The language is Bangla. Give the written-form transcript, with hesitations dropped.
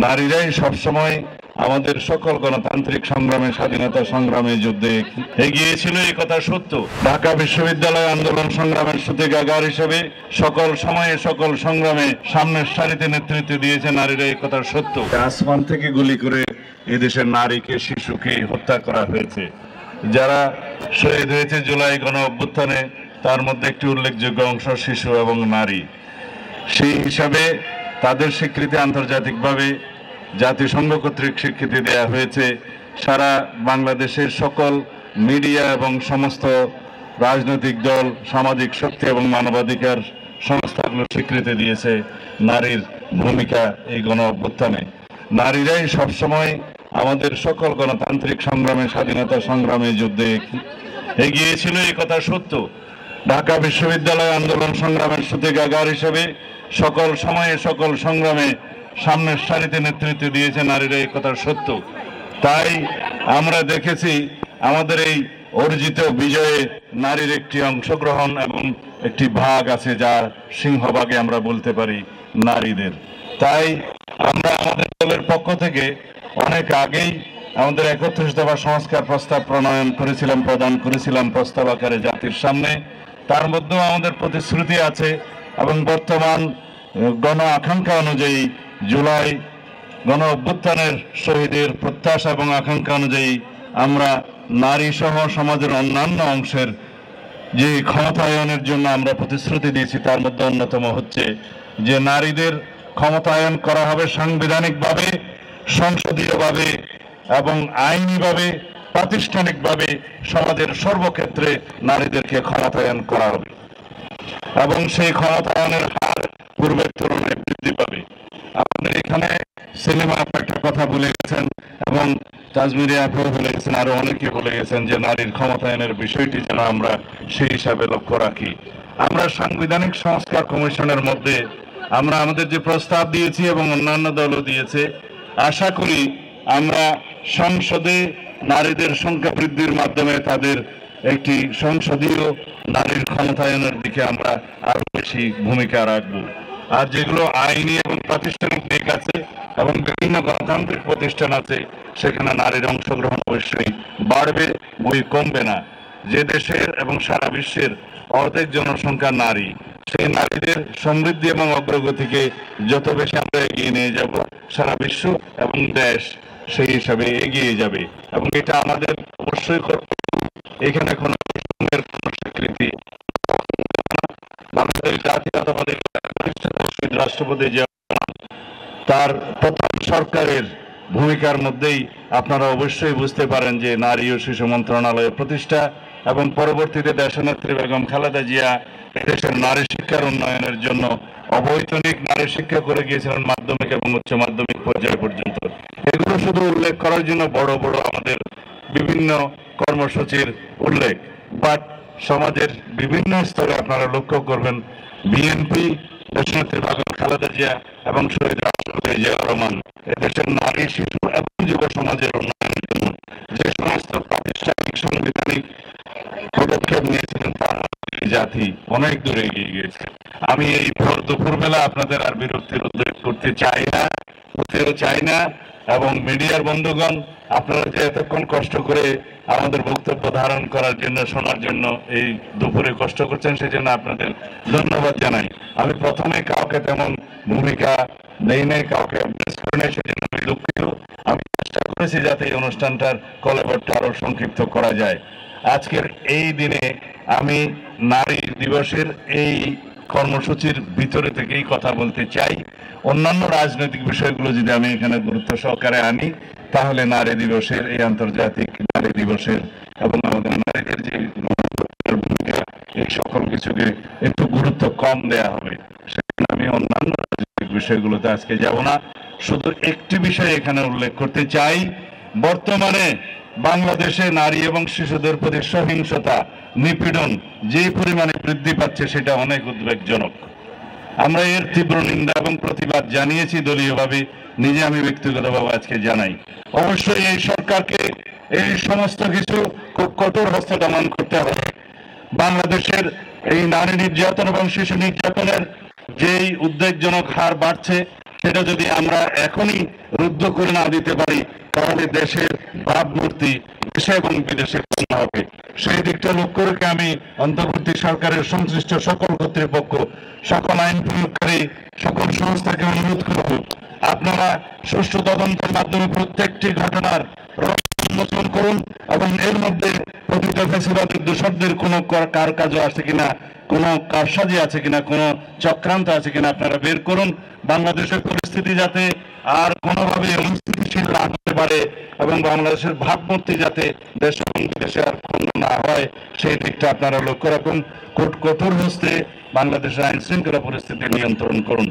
নারীরাই সবসময় আমাদের সকল গণতান্ত্রিক সংগ্রামে, স্বাধীনতা সংগ্রামে যুদ্ধে এগিয়ে ছিল, এই কথা সত্য। ঢাকা বিশ্ববিদ্যালয় আন্দোলন সংগ্রামের সূতিকাগার হিসেবে সকল সময়ে সকল সংগ্রামে সামনের সারিতে নেতৃত্ব দিয়েছে নারীরা, এই কথা সত্য। আসমান থেকে গুলি করে এদেশের নারীকে, শিশুকে হত্যা করা হয়েছে। যারা শহীদ হয়েছে জুলাই গণ অভ্যুত্থানে, তার মধ্যে একটি উল্লেখযোগ্য অংশ শিশু এবং নারী। সেই হিসাবে তাদের স্বীকৃতি আন্তর্জাতিকভাবে জাতিসংঘ কর্তৃক স্বীকৃতি দেয়া হয়েছে। সারা বাংলাদেশের সকল মিডিয়া এবং সমস্ত রাজনৈতিক দল, সামাজিক শক্তি এবং মানবাধিকার সংস্থাগুলো স্বীকৃতি দিয়েছে নারীর ভূমিকা এই গণ অভ্যুত্থানে। নারীরাই সবসময় আমাদের সকল গণতান্ত্রিক সংগ্রামে, স্বাধীনতা সংগ্রামে যুদ্ধে এগিয়ে ছিল, এই কথা সত্য। ঢাকা বিশ্ববিদ্যালয় আন্দোলন সংগ্রামের সূতিকাগার হিসেবে সকল সময়ে সকল সংগ্রামে সামনের সারিতে নেতৃত্ব দিয়েছে নারীরা, এই কথা সত্য। তাই আমরা দেখেছি আমাদের এই অর্জিত বিজয়ে নারীর একটি অংশগ্রহণ এবং একটি ভাগ আছে, যার সিংহভাগে আমরা বলতে পারি নারীদের। তাই আমরা আমাদের দলের পক্ষ থেকে অনেক আগেই আমাদের 31 দফা সংস্কার প্রস্তাব প্রদান করেছিলাম প্রস্তাব আকারে জাতির সামনে। তার মধ্যেও আমাদের প্রতিশ্রুতি আছে এবং বর্তমান গণ আকাঙ্ক্ষা অনুযায়ী জুলাই গণ অভ্যুত্থানের শহীদের প্রত্যাশা এবং আকাঙ্ক্ষা অনুযায়ী আমরা নারী সহ সমাজের অন্যান্য অংশের যে ক্ষমতায়নের জন্য আমরা প্রতিশ্রুতি দিয়েছি, তার মধ্যে অন্যতম হচ্ছে যে নারীদের ক্ষমতায়ন করা হবে সাংবিধানিকভাবে, সংসদীয়ভাবে এবং আইনিভাবে, প্রাতিষ্ঠানিকভাবে সমাজের সর্বক্ষেত্রে নারীদেরকে ক্ষমতায়ন করা হবে এবং সেই ক্ষমতায়নের হার পূর্বের তুলনায় বৃদ্ধি পাবে। আমাদের এখানে সিনেমা একটা কথা বলে গেছেন এবং তাজমিরি আপু বলে গেছেন, আরো অনেকে বলে গেছেন যে নারীর ক্ষমতায়নের বিষয়টি যেন আমরা সেই হিসাবে লক্ষ্য রাখি। আমরা সাংবিধানিক সংস্কার কমিশনের মধ্যে আমরা আমাদের যে প্রস্তাব দিয়েছি এবং অন্যান্য দলও দিয়েছে, আশা করি আমরা সংসদে নারীদের সংখ্যা বৃদ্ধির মাধ্যমে তাদের একটি সংসদীয় নারীর ক্ষমতায়নের দিকে আমরা আরো বেশি ভূমিকা রাখব। আর যেগুলো আইনি এবং প্রাতিষ্ঠানিক দিক আছে এবং বিভিন্ন গণতান্ত্রিক প্রতিষ্ঠান আছে, সেখানে নারীর অংশগ্রহণ অবশ্যই বাড়বে, বই কমবে না। যে দেশের এবং সারা বিশ্বের অর্ধেক জনসংখ্যা নারী, সেই নারীদের সমৃদ্ধি এবং অগ্রগতিকে যত বেশি আমরা এগিয়ে নিয়ে যাব, সারা বিশ্ব এবং দেশ সেই হিসাবে এগিয়ে যাবে এবং এটা আমাদের অবশ্যই করতে। এখানে কোনো স্বীকৃতি বাংলাদেশ জাতীয়তাবাদী রাষ্ট্রপতি যে তার প্রথম সরকারের ভূমিকার মধ্যেই আপনারা অবশ্যই বুঝতে পারেন যে নারী ও শিশু মন্ত্রণালয়ের প্রতিষ্ঠা এবং পরবর্তীতে দেশনেত্রী বেগম খালেদা জিয়া দেশের নারী শিক্ষার উন্নয়নের জন্য অবৈতনিক নারী শিক্ষা করে গিয়েছিলেন মাধ্যমিক এবং উচ্চ মাধ্যমিক পর্যায় পর্যন্ত। এগুলো শুধু উল্লেখ করার জন্য বড় বড় আমাদের বিভিন্ন কর্মসূচির উল্লেখ, বাট সমাজের বিভিন্ন স্তরে আপনারা লক্ষ্য করবেন বিএনপি, দেশনেত্রী বেগম খালেদা জিয়া এবং শহীদ রাষ্ট্রপতি জিয়াউর রহমান এদেশের নারী, শিশু এবং যুব সমাজের উন্নয়নের জন্য যে সমস্ত প্রাতিষ্ঠানিক সাংবিধানিক পদক্ষেপ নিয়েছিলেন, তার জাতি অনেক দূরে এগিয়ে গিয়েছে। আমি এই ভোর দুপুরবেলা আপনাদের আর বিরক্তির উদ্যোগ করতে চাই না এবং মিডিয়ার বন্ধুগণ, আপনারা যে এতক্ষণ কষ্ট করে আমাদের বক্তব্য ধারণ করার জন্য, শোনার জন্য এই দুপুরে কষ্ট করছেন, সেজন্য আপনাদের ধন্যবাদ জানাই। আমি প্রথমে কাউকে তেমন ভূমিকা নেই নাই, কাউকে অভ্যাস করে নেই, সেজন্য আমি দুঃখিত। আমি চেষ্টা করেছি যাতে এই অনুষ্ঠানটার কলেবরটা আরো সংক্ষিপ্ত করা যায়। আজকের এই দিনে আমি নারী দিবসের এই কর্মসূচির ভিতরে থেকেই কথা বলতে চাই। অন্যান্য রাজনৈতিক বিষয়গুলো যদি আমি এখানে গুরুত্ব সহকারে আনি, তাহলে নারী দিবসের, এই আন্তর্জাতিক নারী দিবসের এবং আমাদের নারীদের যে ভূমিকা, এই সকল কিছুকে একটু গুরুত্ব কম দেয়া হবে। সেখানে আমি অন্যান্য রাজনৈতিক বিষয়গুলোতে আজকে যাব না। শুধু একটি বিষয় এখানে উল্লেখ করতে চাই, বর্তমানে বাংলাদেশে নারী এবং শিশুদের প্রতি সহিংসতা, নিপীড়ন যে পরিমাণে বৃদ্ধি পাচ্ছে, সেটা অনেক উদ্বেগজনক। আমরা এর তীব্র নিন্দা এবং প্রতিবাদ জানিয়েছি দলীয়ভাবে, নিজে আমি ব্যক্তিগতভাবে আজকে জানাই। অবশ্যই এই সরকারকে এই সমস্ত কিছু খুব কঠোর হস্তে দমন করতে হবে। বাংলাদেশের এই নারী নির্যাতন এবং শিশু নির্যাতনের যেই উদ্বেগজনক হার বাড়ছে, সেটা যদি আমরা এখনই রুদ্ধ করে না দিতে পারি, তাহলে দেশের ভাবমূর্তি দেশে এবং বিদেশে পূর্ণ হবে। সেই দিকটা লক্ষ্য রেখে আমি অন্তর্বর্তী সরকারের সংশ্লিষ্ট সকল কর্তৃপক্ষ, সকল আইন প্রয়োগকারী, সকল সংস্থাকে অনুরোধ করব, আপনারা সুষ্ঠু তদন্তের মাধ্যমে প্রত্যেকটি ঘটনার উন্মোচন করুন এবং এর মধ্যে প্রকৃত ফ্যাসিবাদের দোষরদের কোনো কার কাজও আছে কিনা, কোনো কারসাজি আছে কিনা, কোনো চক্রান্ত আছে কিনা আপনারা বের করুন। বাংলাদেশের পরিস্থিতি যাতে আর কোনোভাবে অস্থিতিশীল না হতে পারে এবং বাংলাদেশের ভাবমূর্তি যাতে দেশ এবং বিদেশে আর ক্ষুণ্ণ না হয়, সেই দিকটা আপনারা লক্ষ্য রাখুন। কঠোর হস্তে বাংলাদেশের আইন শৃঙ্খলা পরিস্থিতি নিয়ন্ত্রণ করুন।